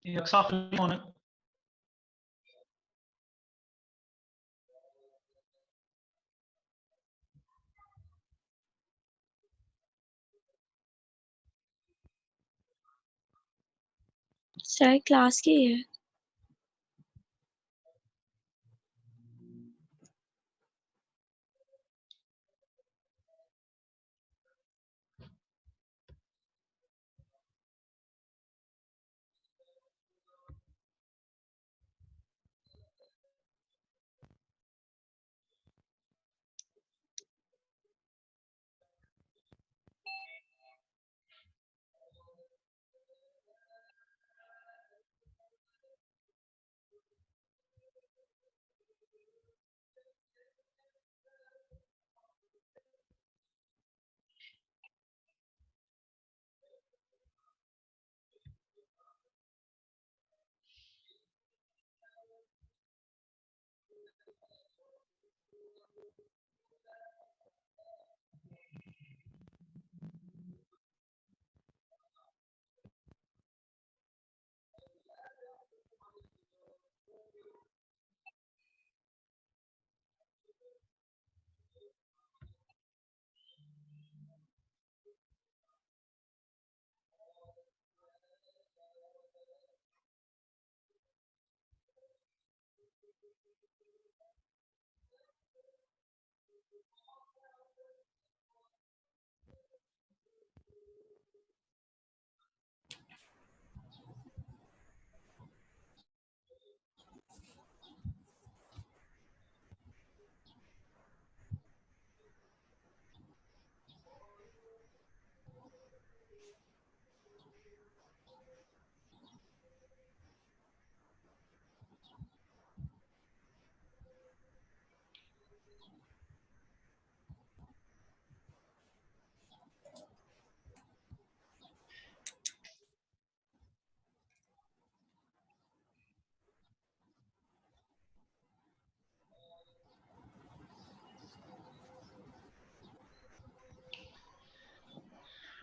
यक्सा कौन है? Sir class की है।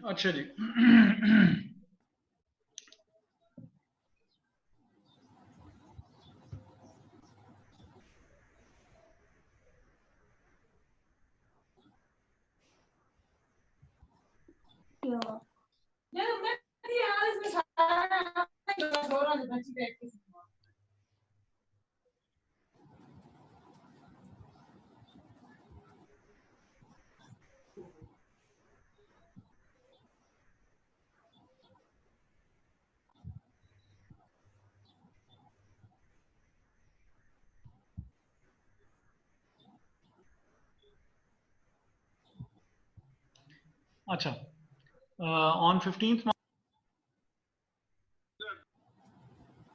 अच्छा जी। अच्छा, on 15th March,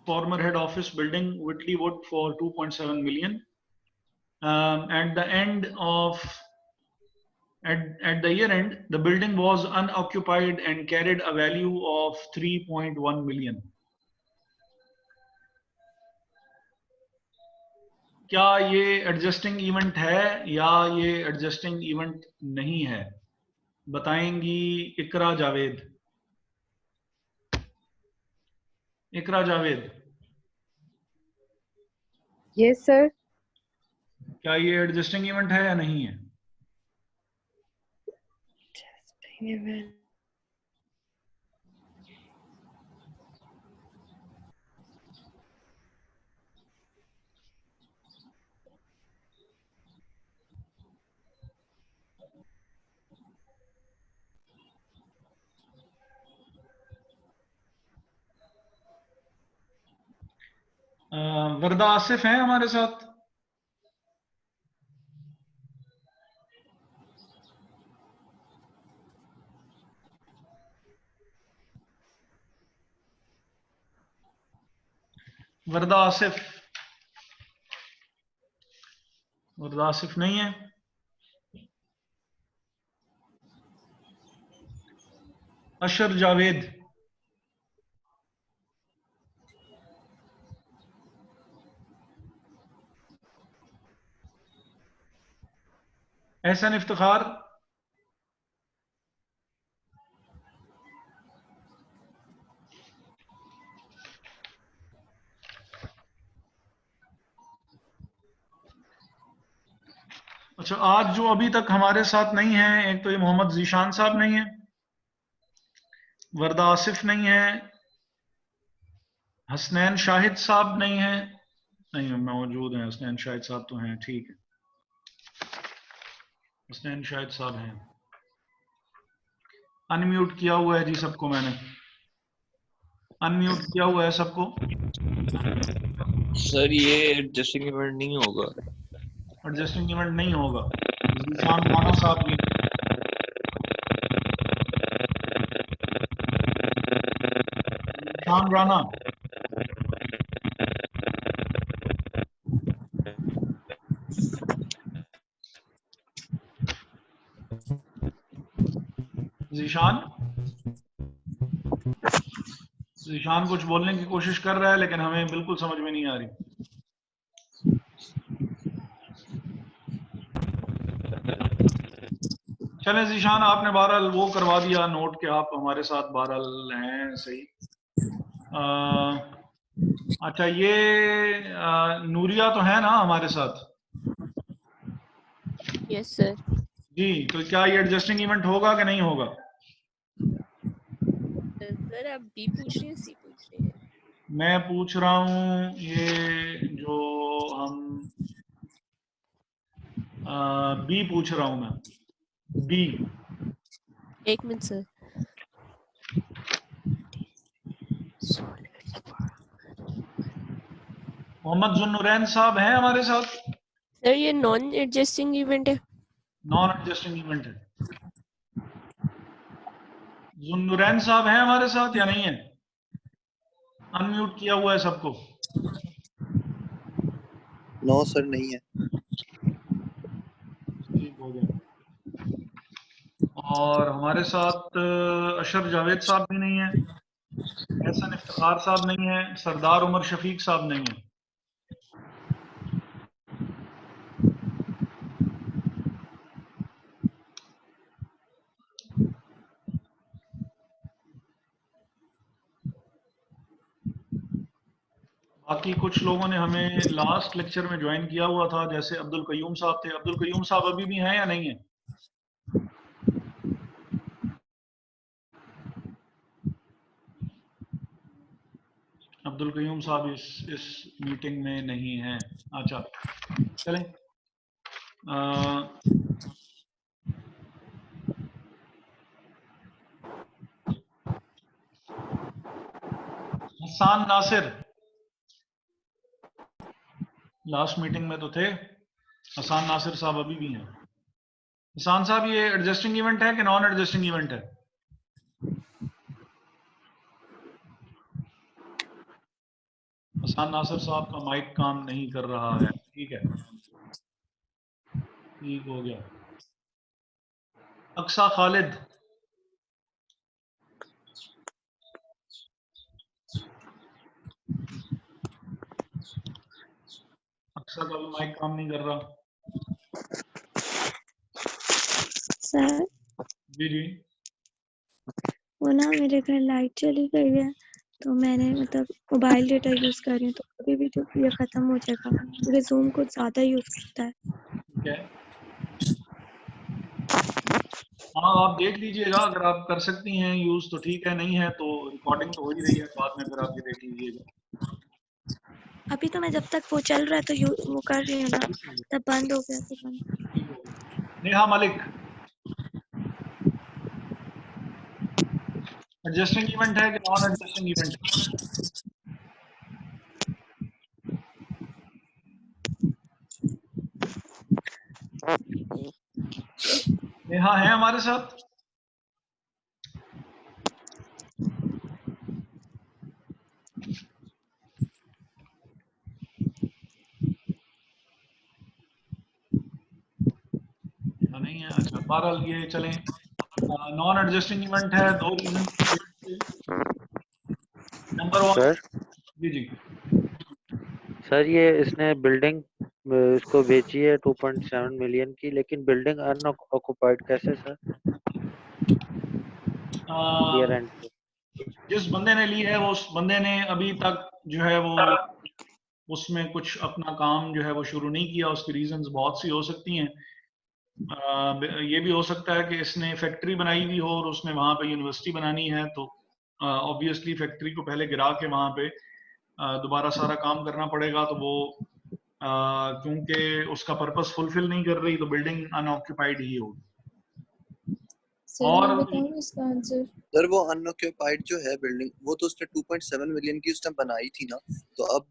former head office building Whitley Wood for 2.7 million. At the end of At the year end, the building was unoccupied and carried a value of 3.1 million. क्या ये adjusting event है या ये adjusting event नहीं है? बताएंगी इकरा जावेद। इकरा Javed, yes sir. क्या ये एडजस्टिंग इवेंट है या नहीं है? वरदा आसिफ हैं हमारे साथ? वरदा आसिफ? वरदा आसिफ नहीं है। अशर जावेद? एहसन इफ्तिखार? अच्छा, आज जो अभी तक हमारे साथ नहीं है, एक तो ये मोहम्मद जीशान साहब नहीं है, वरदा आसिफ नहीं है, हसनैन शाहिद साहब नहीं है। नहीं, मौजूद हैं हसनैन शाहिद साहब तो हैं, ठीक है, हसनैन शाहिद साहब हैं। अनम्यूट किया हुआ है जी सबको, मैंने अनम्यूट किया हुआ है सबको। सर ये एडजस्टिंग इवेंट नहीं होगा। एडजस्टिंग इवेंट नहीं होगा। जीशान राणा साहब भी? जीशान राणा? जीशान? जीशान कुछ बोलने की कोशिश कर रहा है लेकिन हमें बिल्कुल समझ में नहीं आ रही। चलें जीशान, आपने बहरहाल वो करवा दिया नोट के आप हमारे साथ बहरहाल हैं, सही। अच्छा, ये नूरिया तो है ना हमारे साथ? Yes sir. जी, तो क्या ये एडजस्टिंग इवेंट होगा कि नहीं होगा? सर आप बी पूछ रहे हैं सी पूछ रहे हैं? मैं पूछ रहा हूँ ये जो हम बी पूछ रहा हूँ मैं, बी। एक मिनट सर। मोहम्मद जुन्नुरैन साहब हैं हमारे साथ? सर ये नॉन एडजस्टिंग इवेंट है। नॉन एडजस्टिंग इवेंट है। जुन्नुरैन साहब हैं हमारे साथ या नहीं है? अनम्यूट किया हुआ है सबको। नो सर, नहीं है। ठीक हो गया। और हमारे साथ अशर जावेद साहब भी नहीं है, एहसन इफ्तिखार साहब नहीं है, सरदार उमर शफीक साहब नहीं है। बाकी कुछ लोगों ने हमें लास्ट लेक्चर में ज्वाइन किया हुआ था, जैसे अब्दुल कयूम साहब थे। अब्दुल कयूम साहब अभी भी हैं या नहीं है? अब्दुल कयूम साहब इस मीटिंग में नहीं हैं। अच्छा, चलें। हसान नासिर लास्ट मीटिंग में तो थे। हसान नासिर साहब अभी भी हैं। हसान साहब, ये एडजस्टिंग इवेंट है कि नॉन एडजस्टिंग इवेंट है? हसान नासिर साहब का माइक काम नहीं कर रहा है। ठीक है, ठीक हो गया। अक्सा खालिद, अक्सा का भी माइक काम नहीं कर रहा। सर जी जी, वो ना मेरे घर लाइट चली गई है, तो मैंने मतलब मोबाइल डेटा यूज कर रही हूँ, तो कभी भी जो ये खत्म हो जाएगा क्योंकि जूम कुछ ज्यादा यूज करता है। ठीक है। हाँ, आप देख लीजिएगा, अगर आप कर सकती हैं यूज तो ठीक है, नहीं है तो रिकॉर्डिंग तो हो ही रही है, बाद में फिर आप ये देख लीजिएगा। अभी तो मैं जब तक वो चल रहा है तो वो कर रही हूँ ना, तब बंद हो गया तो बंद। ठीक हो गया। नेहा मलिक, एडजस्टिंग इवेंट है कि नॉन एडजस्टिंग इवेंट है? नेहा है हमारे साथ? नहीं है, अच्छा। बहरहाल ये चलें, नॉन एडजस्टिंग इवेंट है, दो रीजन। नंबर वन, सर जी जी, सर ये इसने बिल्डिंग इसको बेची है 2.7 मिलियन की, लेकिन बिल्डिंग अनऑक्युपाइड कैसे सर ईयर एंड पे? जिस बंदे ने ली है वो उस बंदे ने अभी तक जो है वो उसमें कुछ अपना काम जो है वो शुरू नहीं किया। उसकी रीजंस बहुत सी हो सकती हैं। ये भी हो सकता है कि इसने फैक्ट्री बनाई हुई हो और उसने वहां पे यूनिवर्सिटी बनानी है, तो ऑब्वियसली फैक्ट्री को पहले गिरा के वहां पे दोबारा सारा काम करना पड़ेगा, तो वो क्योंकि उसका पर्पस फुलफिल नहीं कर रही तो बिल्डिंग अनऑक्यूपाइड ही होगी। सर और मैं बताऊं इसका आंसर? सर वो अनऑक्यूपाइड जो है बिल्डिंग, वो तो उसने 2.7 मिलियन की उसने बनाई थी ना, तो अब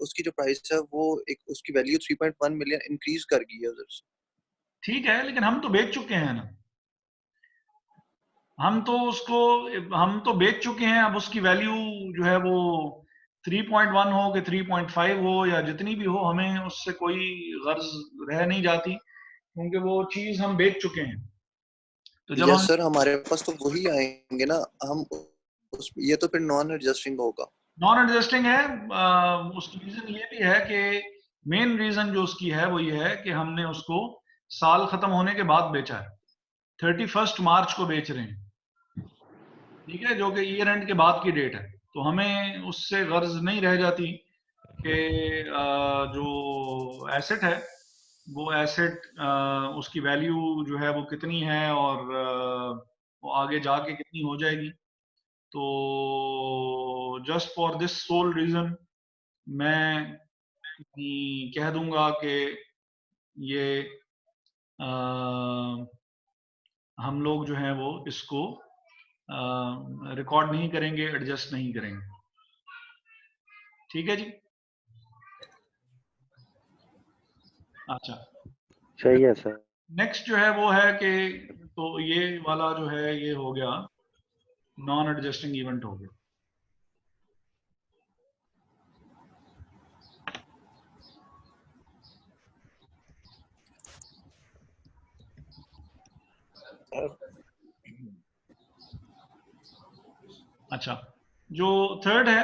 उसकी जो प्राइस है वो एक उसकी वैल्यू 3.1 मिलियन इंक्रीज कर गई है उधर से। ठीक है, लेकिन हम तो बेच चुके हैं ना, हम तो बेच चुके हैं। अब उसकी वैल्यू जो है वो 3.1 हो कि 3.5 हो या जितनी भी हो, हमें उससे कोई गर्ज रह नहीं जाती, क्योंकि वो चीज हम बेच चुके हैं। तो जब यस हम सर, हमारे पास तो वही आएंगे ना, हम ये तो फिर नॉन एडजस्टिंग होगा। नॉन एडजस्टिंग है, उसकी रीजन ये भी है कि मेन रीजन जो उसकी है वो ये है कि हमने उसको साल खत्म होने के बाद बेचा है, 31 मार्च को बेच रहे हैं, ठीक है, जो कि ईयर एंड के बाद की डेट है। तो हमें उससे गर्ज नहीं रह जाती कि जो एसेट है वो एसेट उसकी वैल्यू जो है वो कितनी है और वो आगे जाके कितनी हो जाएगी। तो just for this sole reason मैं कह दूंगा कि ये हम लोग जो है वो इसको रिकॉर्ड नहीं करेंगे, एडजस्ट नहीं करेंगे। ठीक है जी। अच्छा, सही है सर। नेक्स्ट जो है वो है कि तो ये वाला जो है ये हो गया, नॉन एडजस्टिंग इवेंट हो गया। अच्छा, जो थर्ड है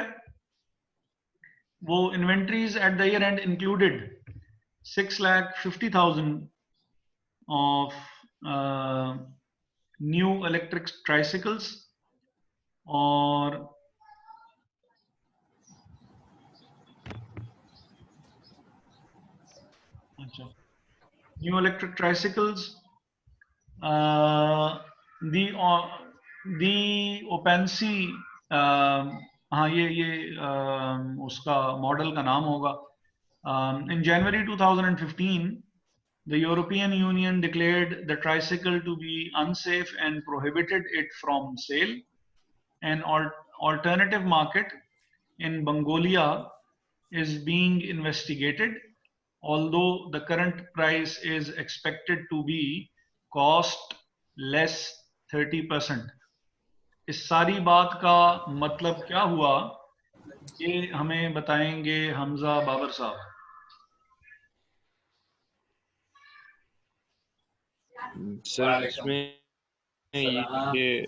वो inventories at the year end included 6,50,000 of new electric tricycles और अच्छा new electric tricycles, the the ओपेंसी, हाँ ये उसका मॉडल का नाम होगा। In January 2015 the European Union declared the tricycle to be unsafe and prohibited it from sale. An alternative market in Mongolia is being investigated, although the current price is expected to be cost less 30%. इस सारी बात का मतलब क्या हुआ, ये हमें बताएंगे हमजा बाबर साहब। सर इसमें ये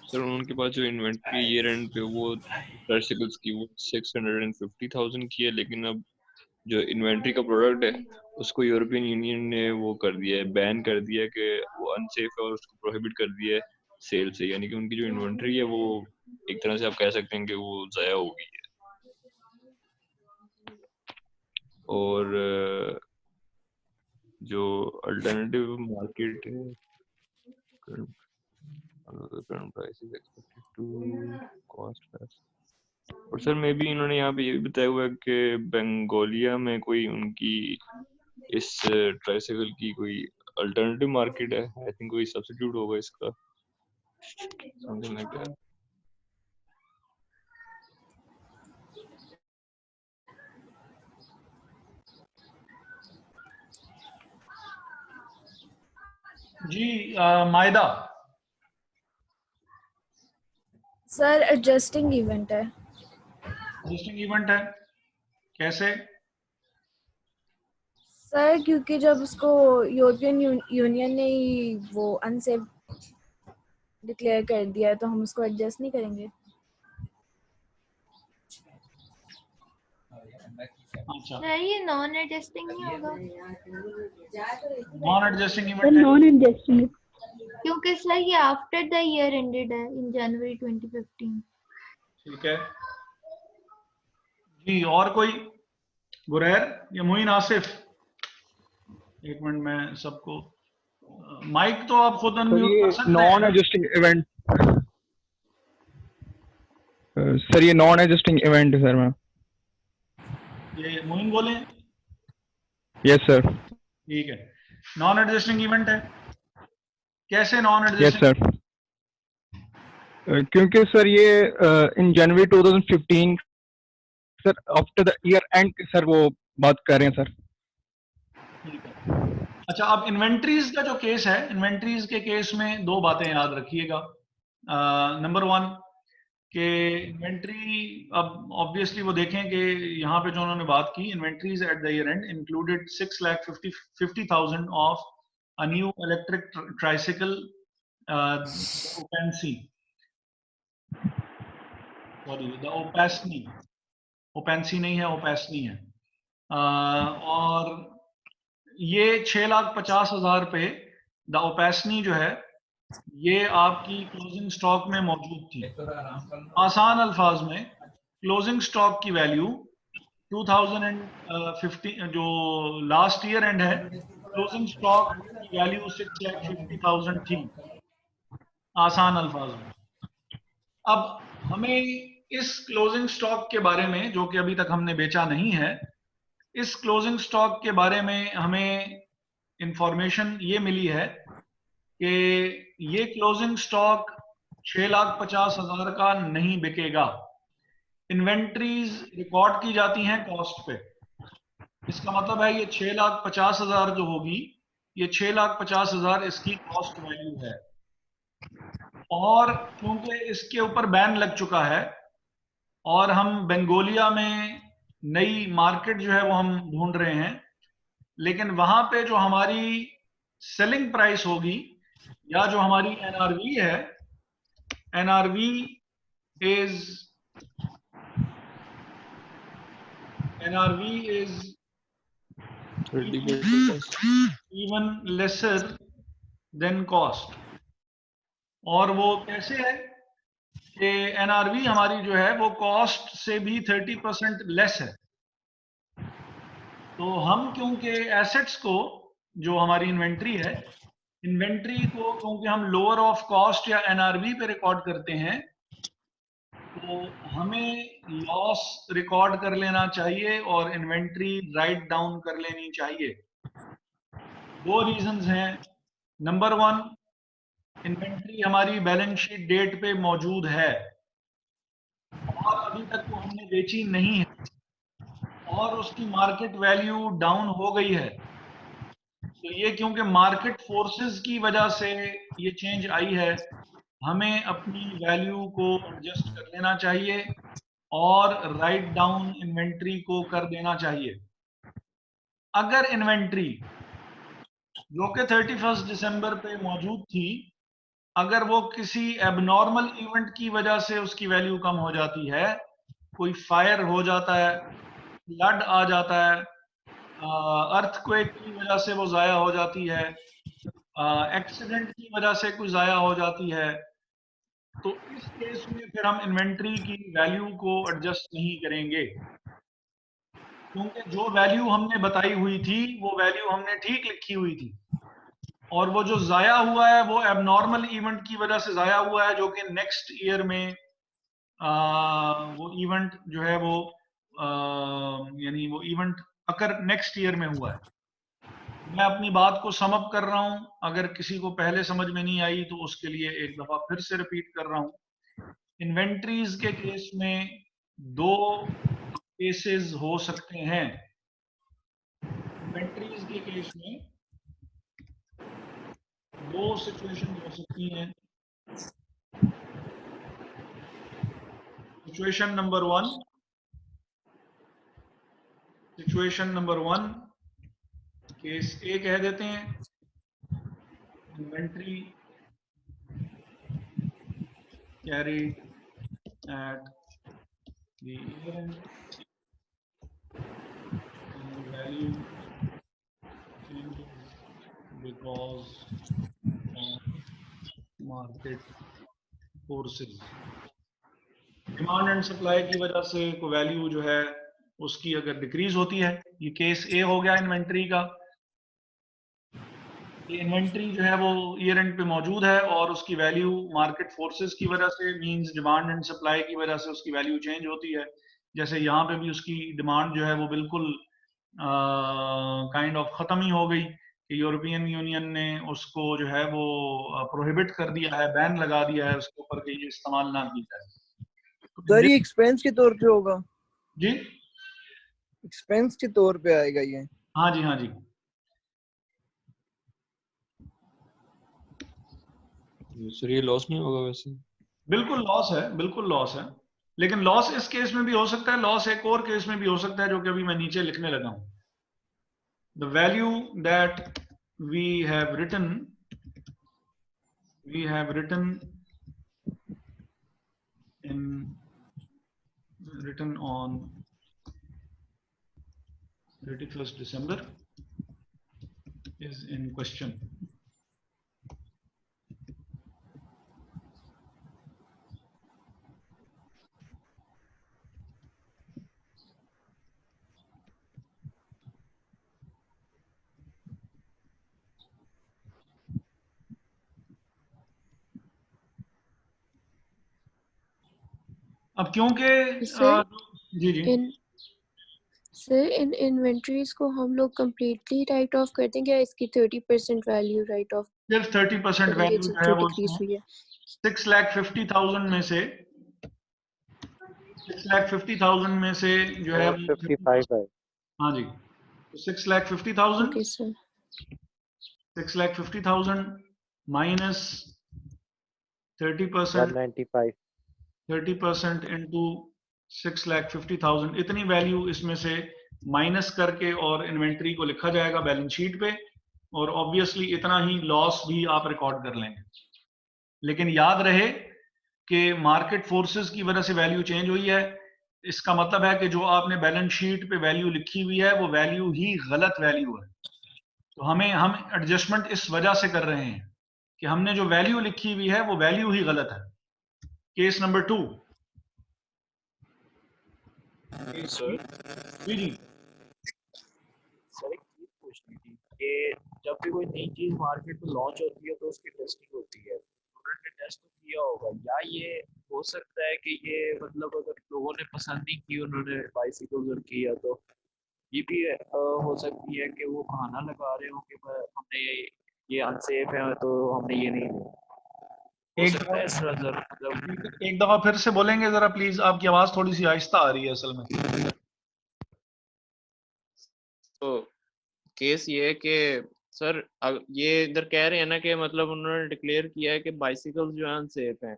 सर उनके पास जो इन्वेंट्री ईयर एंड पे वो ट्राइसिकल्स की वो 650,000 की है, लेकिन अब जो इन्वेंट्री का प्रोडक्ट है उसको यूरोपियन यूनियन ने वो कर दिया है, बैन कर दिया है कि वो अनसेफ है और उसको प्रोहिबिट कर दिया है सेल से। यानी कि उनकी जो इन्वेंट्री है वो एक तरह से आप कह सकते हैं कि वो ज़ाया हो गई है। और जो अल्टरनेटिव मार्केट है, current price is expected to cost less। और सर मे भी इन्होंने यहाँ पे ये भी बताया हुआ है कि बंगोलिया में कोई उनकी इस ट्राइसाइकिल की कोई अल्टरनेटिव मार्केट है। आई थिंक कोई सब्स्टिट्यूट होगा इसका, समथिंग लाइक दैट। जी मायदा। सर एडजस्टिंग इवेंट है। एडजस्टिंग इवेंट है, कैसे? सर क्योंकि जब उसको यूरोपियन यूनियन ने ही वो अनसेफ डिक्लेयर कर दिया है तो हम उसको एडजस्ट नहीं करेंगे। अच्छा, सर ये नॉन एडजस्टिंग नहीं होगा नॉन एडजस्टिंग सर इवेंट है नॉन एडजस्टिंग। क्योंकि सर ये आफ्टर द ईयर एंडेड है इन जनवरी 2015। ठीक है जी। और कोई? गुरैर या मोइन आसिफ? एक मिनट में सबको माइक तो आप खुद सर अनम्यूट ये कर सकते नॉन हैं। एडजस्टिंग इवेंट, सर ये नॉन एडजस्टिंग इवेंट है सर। मैं ये मोइन बोले? Yes sir. ठीक है, नॉन एडजस्टिंग इवेंट है। कैसे नॉन यस एडजस्टिंग? सर, क्योंकि सर ये इन जनवरी 2015 sir after the year and sir वो बात कर रहे हैं सर। ठीक है। अच्छा, अब इन्वेंट्रीज का जो केस है, इन्वेंट्रीज के केस में दो बातें याद रखिएगा। नंबर वन कि इन्वेंट्री, अब ऑब्वियसली वो देखें कि यहाँ पे जो उन्होंने बात की, inventories at the year end included 6,50,000 of a new electric tricycle ओपेंसी, सॉरी द ओपेस्नी, ओपेंसी नहीं है, ओपेस्नी है। और ये 6,50,000 पे द ओपेस्नी जो है ये आपकी क्लोजिंग स्टॉक में मौजूद थी। आसान अल्फाज में क्लोजिंग स्टॉक की वैल्यू 2015 जो लास्ट ईयर एंड है, क्लोजिंग स्टॉक की वैल्यू 6,50,000 थी, आसान अल्फाज में। अब हमें इस क्लोजिंग स्टॉक के बारे में, जो कि अभी तक हमने बेचा नहीं है, इस क्लोजिंग स्टॉक के बारे में हमें इंफॉर्मेशन ये मिली है कि ये क्लोजिंग स्टॉक 6,50,000 का नहीं बिकेगा। इन्वेंट्रीज रिकॉर्ड की जाती हैं कॉस्ट पे। इसका मतलब है ये 6,50,000 जो होगी, ये 6,50,000 इसकी कॉस्ट वैल्यू है। और क्योंकि इसके ऊपर बैन लग चुका है और हम बंगोलिया में नई मार्केट जो है वो हम ढूंढ रहे हैं, लेकिन वहां पे जो हमारी सेलिंग प्राइस होगी या जो हमारी एनआरवी है, NRV is 30% even lesser than cost। और वो कैसे है कि एनआरवी हमारी जो है वो कॉस्ट से भी 30% लेस है। तो हम क्योंकि एसेट्स को, जो हमारी इन्वेंट्री है, इन्वेंट्री को क्योंकि हम लोअर ऑफ कॉस्ट या एनआरवी पे रिकॉर्ड करते हैं, तो हमें लॉस रिकॉर्ड कर लेना चाहिए और इन्वेंट्री राइट डाउन कर लेनी चाहिए। दो रीजंस हैं। नंबर वन, इन्वेंट्री हमारी बैलेंस शीट डेट पे मौजूद है और अभी तक वो हमने बेची नहीं है और उसकी मार्केट वैल्यू डाउन हो गई है। तो ये क्योंकि मार्केट फोर्सेस की वजह से ये चेंज आई है, हमें अपनी वैल्यू को एडजस्ट कर लेना चाहिए और राइट डाउन इन्वेंट्री को कर देना चाहिए। अगर इन्वेंट्री जो कि 31 दिसंबर पे मौजूद थी, अगर वो किसी एबनॉर्मल इवेंट की वजह से उसकी वैल्यू कम हो जाती है, कोई फायर हो जाता है, फ्लड आ जाता है, अर्थक्वेक की वजह से वो ज़ाया हो जाती है, एक्सीडेंट की वजह से कोई ज़ाया हो जाती है, तो इस केस में फिर हम इन्वेंट्री की वैल्यू को एडजस्ट नहीं करेंगे, क्योंकि जो वैल्यू हमने बताई हुई थी वो वैल्यू हमने ठीक लिखी हुई थी, और वो जो ज़ाया हुआ है वो एबनॉर्मल इवेंट की वजह से ज़ाया हुआ है, जो कि नेक्स्ट ईयर में वो इवेंट जो है वो यानी वो इवेंट अकर नेक्स्ट ईयर में हुआ है। मैं अपनी बात को सम अप कर रहा हूं, अगर किसी को पहले समझ में नहीं आई तो उसके लिए एक दफा फिर से रिपीट कर रहा हूं। इन्वेंट्रीज के केस में दो केसेस हो सकते हैं। इन्वेंट्रीज के केस में दो सिचुएशन हो सकती हैं। सिचुएशन नंबर वन, केस ए कह देते हैं, inventory carried at the year end and the value changes because of market forces. Demand and supply की वजह से कोई वैल्यू जो है उसकी अगर डिक्रीज होती है, ये केस ए हो गया इन्वेंट्री का। ये इन्वेंट्री जो है वो ईयर एंड पे मौजूद है और उसकी वैल्यू मार्केट फोर्सेस की वजह से, मींस डिमांड एंड सप्लाई की वजह से उसकी वैल्यू चेंज होती है। जैसे यहाँ पे भी उसकी डिमांड जो है वो बिल्कुल काइंड ऑफ खत्म ही हो गई कि यूरोपियन यूनियन ने उसको जो है वो प्रोहिबिट कर दिया है, बैन लगा दिया है उसके ऊपर कि ये इस्तेमाल ना किया जाए। सर ये एक्सपेंस के तौर पे होगा जी, एक्सपेंस के तौर पे आएगा ये? हाँ जी, हाँ जी। सर ये लॉस नहीं होगा वैसे? बिल्कुल लॉस है, बिल्कुल लॉस है, लेकिन लॉस इस केस में भी हो सकता है, लॉस एक और केस में भी हो सकता है जो कि अभी मैं नीचे लिखने लगा हूं। The value that we have written on 31st December is in question. अब क्योंकि सर जी जी इन इन्वेंटरीज को हम लोग कंप्लीटली राइट ऑफ कर देंगे या इसकी 30% वैल्यू राइट ऑफ सिर्फ 30% वैल्यू जो है जो वो डिक्रीज हुई है? 6,50,000 में से 6,50,000 में से जो है 55 है। हाँ जी, तो 6,50,000 ओके सर, 6,50,000 माइनस 30% 30% इंटू 6,50,000, इतनी वैल्यू इसमें से माइनस करके और इन्वेंट्री को लिखा जाएगा बैलेंस शीट पे, और ऑब्वियसली इतना ही लॉस भी आप रिकॉर्ड कर लेंगे। लेकिन याद रहे कि मार्केट फोर्सेस की वजह से वैल्यू चेंज हुई है, इसका मतलब है कि जो आपने बैलेंस शीट पे वैल्यू लिखी हुई है वो वैल्यू ही गलत वैल्यू है। तो हम एडजस्टमेंट इस वजह से कर रहे हैं कि हमने जो वैल्यू लिखी हुई है वो वैल्यू ही गलत है। Case number 2। सर जी जी सर एक चीज पूछनी थी कि जब भी कोई नई चीज मार्केट में लॉन्च होती है तो उसकी टेस्टिंग होती है, उन्होंने टेस्ट तो किया होगा, या ये हो सकता है कि ये मतलब अगर लोगों ने पसंद नहीं की, उन्होंने बाइसिकल किया, तो ये भी हो सकती है कि वो बहाना लगा रहे हो कि हमने ये अनसेफ है तो हमने ये नहीं, हो सकता है इस तरह मतलब। एक दफा फिर से बोलेंगे जरा प्लीज, आपकी आवाज थोड़ी सी आहिस्ता आ रही है असल में। तो केस ये है कि सर ये इधर कह रहे हैं ना कि मतलब उन्होंने डिक्लेयर किया है कि बाइसिकल जो है अनसेफ हैं,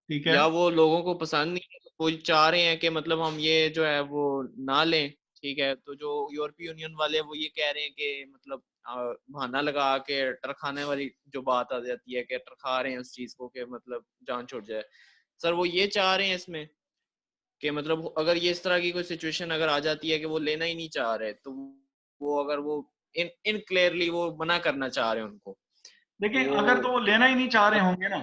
ठीक है, या वो लोगों को पसंद नहीं है, वो चाह रहे हैं कि मतलब हम ये जो है वो ना लें, ठीक है, तो जो यूरोपीय यूनियन वाले वो ये कह रहे हैं कि मतलब बहाना लगा के टरखाने वाली जो बात आ जाती है कि टरखा रहे हैं उस चीज को कि मतलब जान छूट जाए, सर वो ये चाह रहे हैं इसमें कि मतलब अगर ये इस तरह की कोई सिचुएशन अगर आ जाती है कि वो लेना ही नहीं चाह रहे, तो वो अगर वो इन क्लियरली वो मना करना चाह रहे हैं उनको। देखिए अगर तो वो लेना ही नहीं चाह रहे होंगे ना,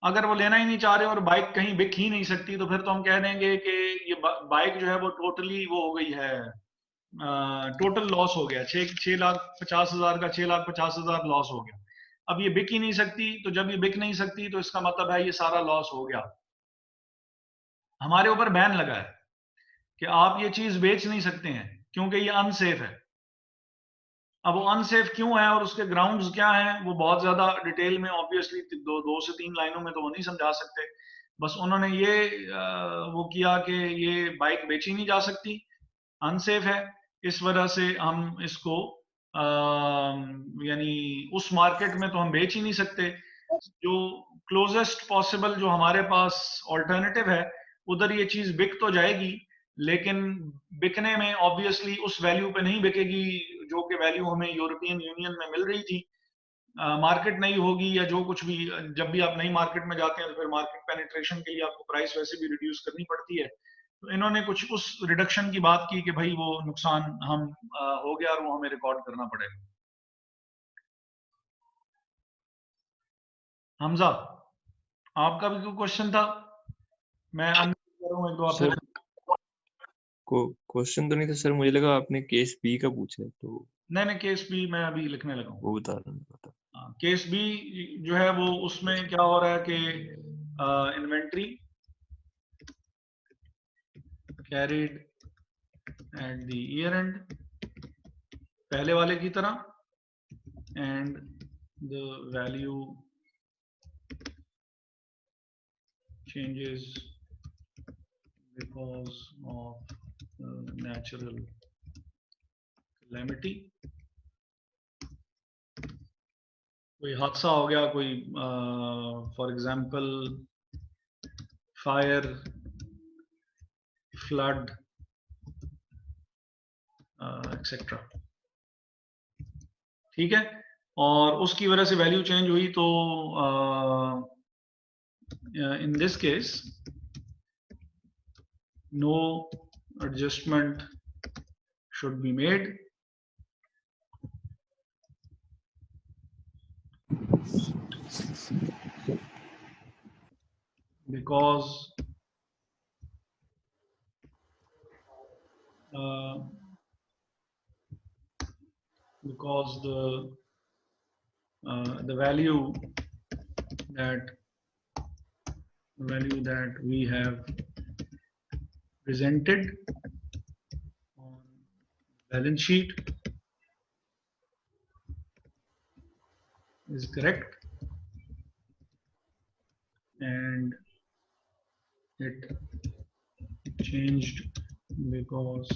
अगर वो लेना ही नहीं चाह रहे और बाइक कहीं बिक ही नहीं सकती, तो फिर तो हम कह देंगे कि ये बाइक जो है वो टोटली वो हो गई है, टोटल लॉस हो गया, 6,50,000 का 6,50,000 लॉस हो गया। अब ये बिक ही नहीं सकती, तो जब ये बिक नहीं सकती तो इसका मतलब है ये सारा लॉस हो गया। हमारे ऊपर बैन लगा है कि आप ये चीज बेच नहीं सकते हैं क्योंकि ये अनसेफ है। अब वो अनसेफ क्यों है और उसके ग्राउंड्स क्या हैं, वो बहुत ज्यादा डिटेल में ऑब्वियसली दो से तीन लाइनों में तो वो नहीं समझा सकते। बस उन्होंने ये वो किया कि ये बाइक बेची नहीं जा सकती, अनसेफ है, इस वजह से हम इसको यानी उस मार्केट में तो हम बेच ही नहीं सकते। जो क्लोजेस्ट पॉसिबल जो हमारे पास ऑल्टरनेटिव है उधर ये चीज बिक तो जाएगी, लेकिन बिकने में ऑब्वियसली उस वैल्यू पे नहीं बिकेगी जो कि वैल्यू हमें यूरोपियन यूनियन में मिल रही थी। मार्केट नहीं होगी या जो कुछ भी, जब भी आप नई मार्केट में जाते हैं तो फिर मार्केट पेनिट्रेशन के लिए आपको प्राइस वैसे भी रिड्यूस करनी पड़ती है। तो इन्होंने कुछ उस रिडक्शन की बात की कि भाई वो नुकसान हम हो गया और वो हमें रिकॉर्ड करना पड़ेगा। हमजा, आपका भी कोई क्वेश्चन था? मैं अनम्यूट कर रहा हूं एक दो सर क्वेश्चन तो नहीं था सर, मुझे लगा आपने केस बी का पूछा है तो नहीं केस बी मैं अभी लिखने लगा हूं, वो बता रहा हूँ। केस बी जो है वो उसमें क्या हो रहा है कि inventory carried eight the year and पहले वाले की तरह, and the value changes because of natural calamity। कोई हादसा हो गया, कोई for example fire, flood etcetera, ठीक है, और उसकी वजह से वैल्यू चेंज हुई, तो in this case no adjustment should be made because the value that we have presented on balance sheet is correct and it changed because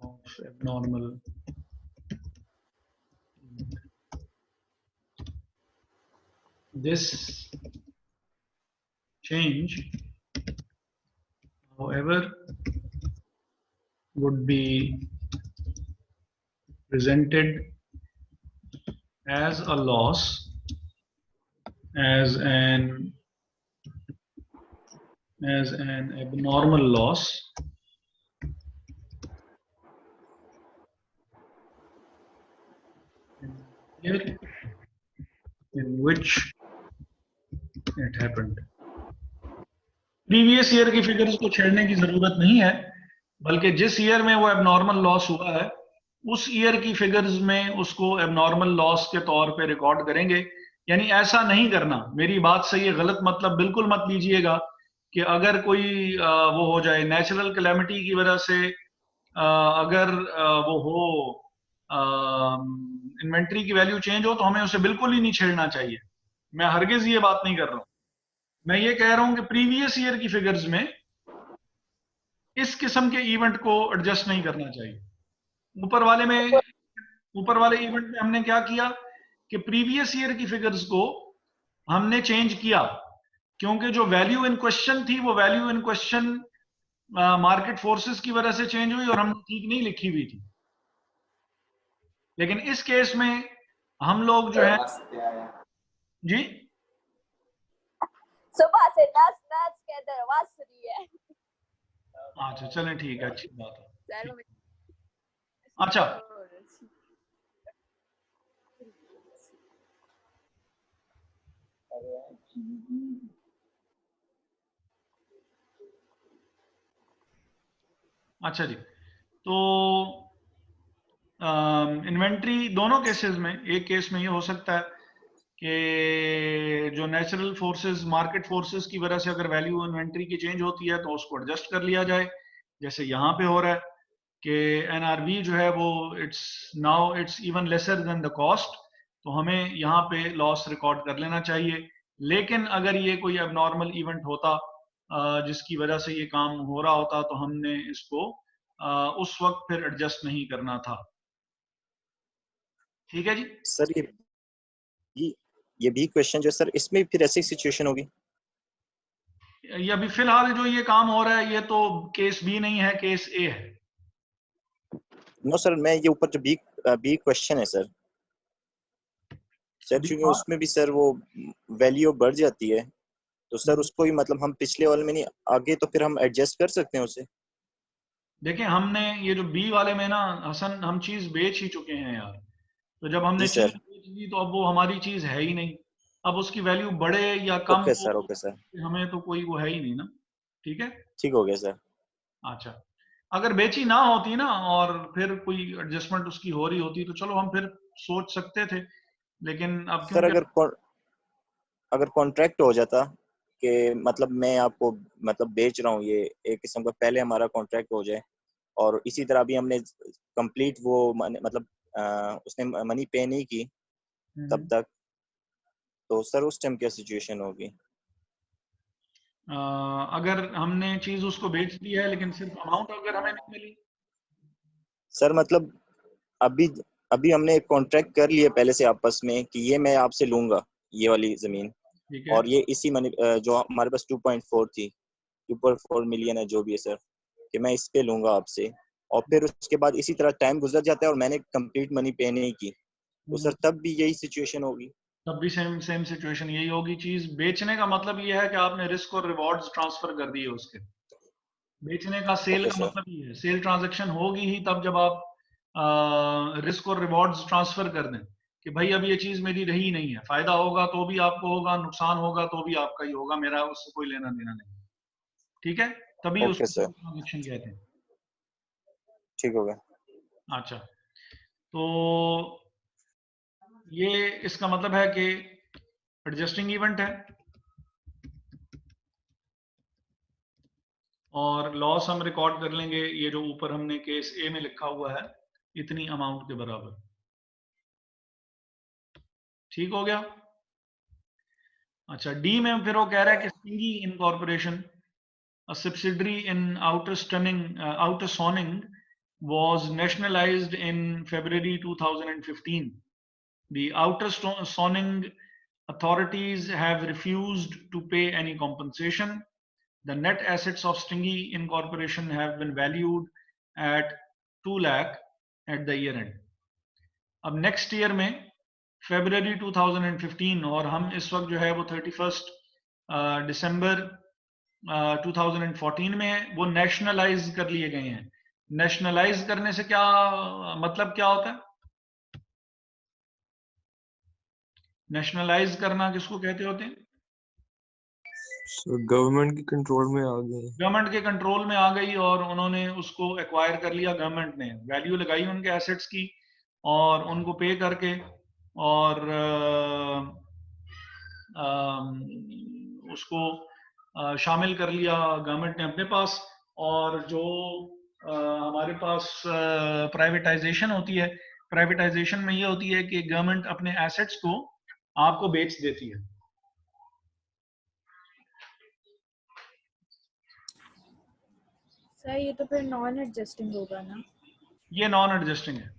of abnormal this change, however, would be presented as a loss, as an abnormal loss in which it happened। Previous year की figures को छेड़ने की जरूरत नहीं है, बल्कि जिस year में वो एबनॉर्मल लॉस हुआ है उस ईयर की फिगर्स में उसको एबनॉर्मल लॉस के तौर पे रिकॉर्ड करेंगे। यानी ऐसा नहीं करना, मेरी बात से ये गलत मतलब बिल्कुल मत लीजिएगा कि अगर कोई वो हो जाए नेचुरल कैलेमिटी की वजह से, अगर वो हो इन्वेंट्री की वैल्यू चेंज हो तो हमें उसे बिल्कुल ही नहीं छेड़ना चाहिए। मैं हरगिज ये बात नहीं कर रहा हूं, मैं ये कह रहा हूं कि प्रीवियस ईयर की फिगर्स में इस किस्म के इवेंट को एडजस्ट नहीं करना चाहिए। ऊपर वाले इवेंट में हमने क्या किया कि प्रीवियस ईयर की फिगर्स को हमने चेंज किया, क्योंकि जो वैल्यू इन क्वेश्चन थी वो value in question market forces की वजह से चेंज हुई और हमने ठीक नहीं लिखी हुई थी। लेकिन इस केस में हम लोग जो है जी सुबह से नस नस के अंदर आवाज सुनी है। अच्छा चलें ठीक है, अच्छी बात है। सर वो अच्छा अच्छा जी, तो इन्वेंट्री दोनों केसेस में, एक केस में ये हो सकता है कि जो नेचुरल फोर्सेस, मार्केट फोर्सेस की वजह से अगर वैल्यू इन्वेंट्री की चेंज होती है तो उसको एडजस्ट कर लिया जाए, जैसे यहाँ पे हो रहा है कि एनआरवी जो है वो it's even lesser than the cost, तो हमें यहाँ पे लॉस रिकॉर्ड कर लेना चाहिए। लेकिन अगर ये कोई एबनॉर्मल इवेंट होता जिसकी वजह से ये काम हो रहा होता तो हमने इसको उस वक्त फिर एडजस्ट नहीं करना था। ठीक है जी सर ये भी क्वेश्चन जो सर इसमें फिर ऐसी सिचुएशन होगी? ये अभी फिलहाल जो ये काम हो रहा है ये तो केस बी नहीं है, केस ए है। नो सर, मैं ये ऊपर जो बी क्वेश्चन है सर क्योंकि उसमें भी सर वो वैल्यू बढ़ जाती है, तो सर उसको भी मतलब हम पिछले वाले में नहीं, आगे तो फिर हम एडजस्ट कर सकते हैं उसे। देखिए हमने ये जो बी वाले में ना हसन, हम चीज बेच ही चुके हैं यार, तो जब हमने जी चीज सर। बेच दी तो अब वो हमारी चीज है ही नहीं। अब उसकी वैल्यू बढ़े या कम ओके हो, सर, ओके सर, हमें तो कोई वो है ही नहीं ना। ठीक है, ठीक हो गया सर। अच्छा अगर बेची ना होती ना और फिर कोई एडजस्टमेंट उसकी हो रही होती तो चलो हम फिर सोच सकते थे, लेकिन अब सर क्योंकि अगर कॉन्ट्रैक्ट हो जाता कि मतलब मैं आपको मतलब बेच रहा हूँ, ये एक किस्म का पहले हमारा कॉन्ट्रैक्ट हो जाए और इसी तरह भी हमने कंप्लीट वो मतलब उसने मनी पे नहीं की तब तक, तो सर उस टाइम क्या सिचुएशन होगी? अगर हमने चीज उसको बेच दी है लेकिन सिर्फ अमाउंट अगर हमें नहीं मिली। सर मतलब अभी अभी हमने एक कॉन्ट्रैक्ट कर लिया पहले से आपस में कि ये मैं आपसे लूंगा ये वाली जमीन, ठीक है, और ये इसी मनी जो हमारे पास 2.4 थी, 2.4 मिलियन है जो भी है सर, कि मैं इस पे लूंगा आपसे, और फिर उसके बाद इसी तरह टाइम गुजर जाता है और मैंने कंप्लीट मनी पे नहीं की, तो सर तब भी यही सिचुएशन होगी? तब भी सेम सेम सिचुएशन यही होगी। चीज बेचने का मतलब ये है कि आपने रिस्क और रिवॉर्ड्स ट्रांसफर कर दिए उसके। बेचने का, सेल ओके का सर। मतलब ये है, सेल ट्रांजैक्शन होगी ही तब जब आप रिस्क और रिवॉर्ड्स ट्रांसफर कर दें कि भाई अब ये चीज मेरी रही नहीं है, फायदा होगा तो भी आपको होगा, नुकसान होगा तो भी आपका ही होगा, मेरा उससे कोई लेना देना नहीं। ठीक है, तभी ओके उसको सर, सेल ट्रांजैक्शन कहते हैं। ठीक हो गया। अच्छा, तो ये इसका मतलब है कि एडजस्टिंग इवेंट है और लॉस हम रिकॉर्ड कर लेंगे, ये जो ऊपर हमने केस ए में लिखा हुआ है इतनी अमाउंट के बराबर। ठीक हो गया। अच्छा, डी में फिर वो कह रहा है कि stingy incorporation, a subsidiary in outer Sonning was nationalized in February 2015. The outer Sonning authorities have refused to pay any compensation. The net assets of Stingy Incorporation have been valued at 2 lakh at the year end. अब next year में February 2015 और हम इस वक्त जो है वो 31 दिसंबर 2014 में वो नेशनलाइज कर लिए गए हैं। नेशनलाइज करने से क्या मतलब क्या होता है? नेशनलाइज करना किसको कहते होते हैं? गवर्नमेंट के कंट्रोल में आ गए। गवर्नमेंट के कंट्रोल में आ गई और उन्होंने उसको एक्वायर कर लिया, गवर्नमेंट ने वैल्यू लगाई उनके एसेट्स की और उनको पे करके और उसको शामिल कर लिया गवर्नमेंट ने अपने पास। और जो हमारे पास प्राइवेटाइजेशन होती है, प्राइवेटाइजेशन में ये होती है कि गवर्नमेंट अपने एसेट्स को आपको बेच देती है। सर ये तो फिर नॉन एडजस्टिंग होगा ना? ये नॉन एडजस्टिंग है।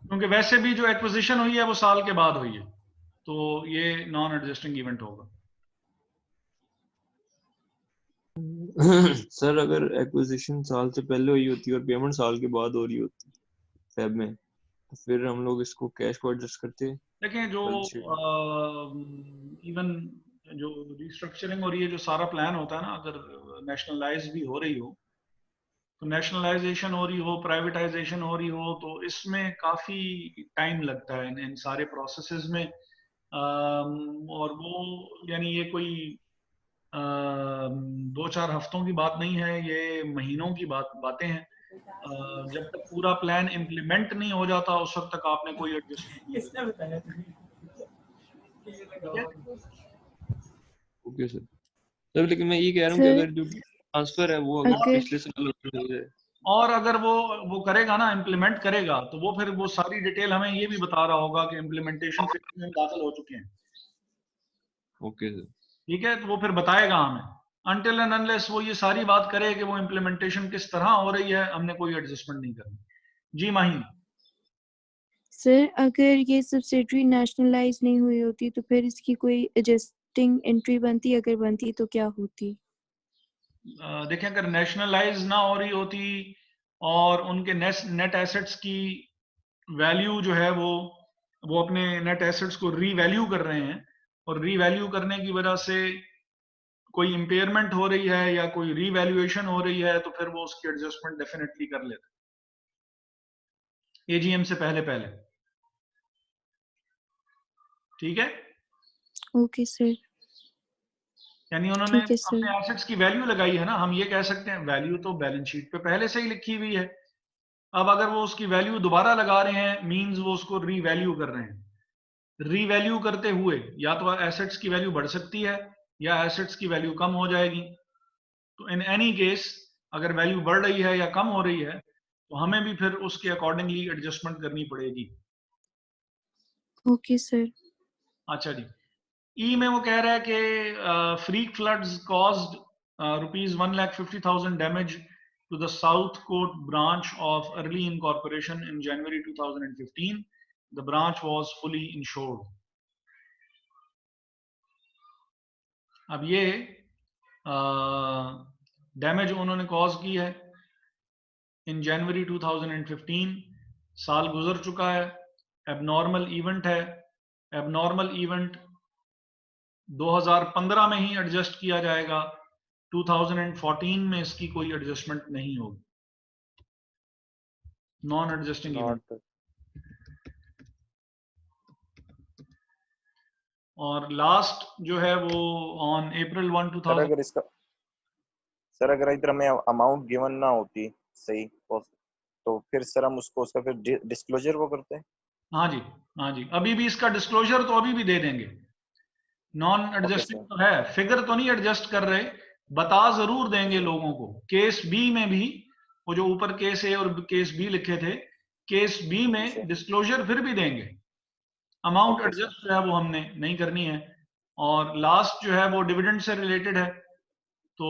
क्योंकि वैसे भी जो एक्विजिशन हुई है वो साल के बाद हुई है, तो ये नॉन एडजस्टिंग इवेंट होगा। सर अगर एक्विजिशन साल से पहले हुई होती और पेमेंट साल के बाद हो रही होती फेब में, तो फिर हम लोग इसको कैश को एडजस्ट करते हैं। देखें जो बैलेंस शीट इवन जो रिस्ट्रक्चरिंग और ये जो सारा प्लान होता है ना, अगर नेशनलाइज भी हो रही हो, तो नेशनलाइजेशन हो रही हो, प्राइवेटाइजेशन हो रही हो, तो इसमें काफी टाइम लगता है इन सारे प्रोसेसेस में। और वो यानी ये कोई 2-4 हफ्तों की बात नहीं है, ये महीनों की बातें हैं। जब तक पूरा प्लान इम्प्लीमेंट नहीं हो जाता उस वक्त तक आपने कोई एडजस्टमेंट नहीं। ओके सर लेकिन मैं ये कह रहा हूँ कि अगर जो ट्रांसफर है वो अगर पिछले साल हो जाए, और अगर वो करेगा ना, इम्प्लीमेंट करेगा, तो वो फिर वो सारी डिटेल हमें ये भी बता रहा होगा कि इम्प्लीमेंटेशन फेज में दाखिल हो चुके हैं। ओके सर, ठीक है, तो वो फिर बताएगा हमें। अनटिल एंड अनलेस वो ये सारी बात करे कि वो इम्प्लीमेंटेशन किस तरह हो रही है, हमने कोई एडजस्टमेंट नहीं करनी। जी माही। सर अगर ये सब्सिडरी नेशनलाइज नहीं हुई होती तो फिर इसकी कोई एडजस्टिंग एंट्री बनती, अगर बनती तो क्या होती? देखें, अगर नेशनलाइज ना हो रही होती और उनके नेट एसेट्स की वैल्यू जो है वो अपने नेट एसेट्स को रीवैल्यू कर रहे हैं, और रीवैल्यू करने की वजह से कोई इंपेयरमेंट हो रही है या कोई रीवैल्यूएशन हो रही है, तो फिर वो उसकी एडजस्टमेंट डेफिनेटली कर लेते एजीएम से पहले। ठीक है, ओके सर, यानी उन्होंने ठीक है सर। अपने एसेट्स की वैल्यू लगाई है ना, हम ये कह सकते हैं वैल्यू तो बैलेंस शीट पे पहले से ही लिखी हुई है। अब अगर वो उसकी वैल्यू दोबारा लगा रहे हैं, मींस वो उसको रीवैल्यू कर रहे हैं। रीवैल्यू करते हुए या तो एसेट्स की वैल्यू बढ़ सकती है या एसेट्स की वैल्यू कम हो जाएगी। तो इन एनी केस अगर वैल्यू बढ़ रही है या कम हो रही है, तो हमें भी फिर उसके अकॉर्डिंगली एडजस्टमेंट करनी पड़ेगी। Okay sir. अच्छा जी, ई में वो कह रहा है कि freak floods caused ₹1,50,000 damage to the South Coast branch of Early Incorporation in January 2015. The branch was fully insured. अब ये डैमेज उन्होंने कॉज की है इन जनवरी 2015, साल गुजर चुका है, एबनॉर्मल इवेंट है। एबनॉर्मल इवेंट 2015 में ही एडजस्ट किया जाएगा, 2014 में इसकी कोई एडजस्टमेंट नहीं होगी, नॉन एडजस्टिंग इवेंट। और लास्ट जो है वो ऑन April 1, 2000। सर अगर इधर हमें अमाउंट गिवन ना होती सही, तो फिर सर हम उसका फिर डिस्क्लोजर वो करते हैं। हाँ जी, अभी भी इसका डिस्क्लोजर तो अभी भी दे देंगे। नॉन एडजस्टिंग तो है, फिगर तो नहीं एडजस्ट कर रहे, बता जरूर देंगे लोगों को। केस बी में भी वो जो ऊपर केस ए और केस बी लिखे थे, केस बी में डिस्क्लोजर फिर भी देंगे। अमाउंट एडजस्ट है वो हमने नहीं करनी है। और लास्ट जो है वो डिविडेंड से रिलेटेड है, तो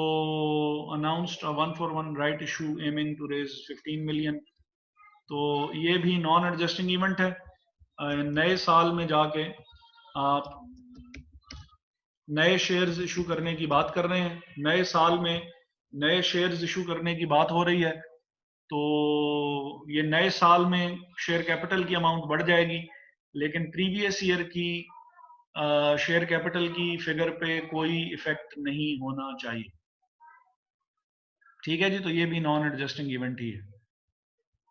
announced 1-for-1 right issue aiming to raise 15 million. तो ये भी नॉन एडजस्टिंग इवेंट है। नए साल में जाके आप नए शेयर्स इशू करने की बात कर रहे हैं, नए साल में नए शेयर्स इशू करने की बात हो रही है, तो ये नए साल में शेयर कैपिटल की अमाउंट बढ़ जाएगी, लेकिन प्रीवियस ईयर की शेयर कैपिटल की फिगर पे कोई इफेक्ट नहीं होना चाहिए। ठीक है जी, तो ये भी नॉन एडजस्टिंग इवेंट ही है।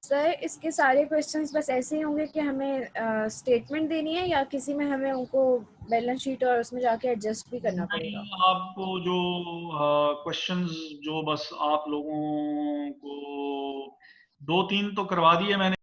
सर इसके सारे क्वेश्चंस बस ऐसे ही होंगे कि हमें स्टेटमेंट देनी है या किसी में हमें उनको बैलेंस शीट और उसमें जाके एडजस्ट भी करना पड़ेगा? आपको जो क्वेश्चंस जो बस आप लोगों को 2-3 तो करवा दिए मैंने।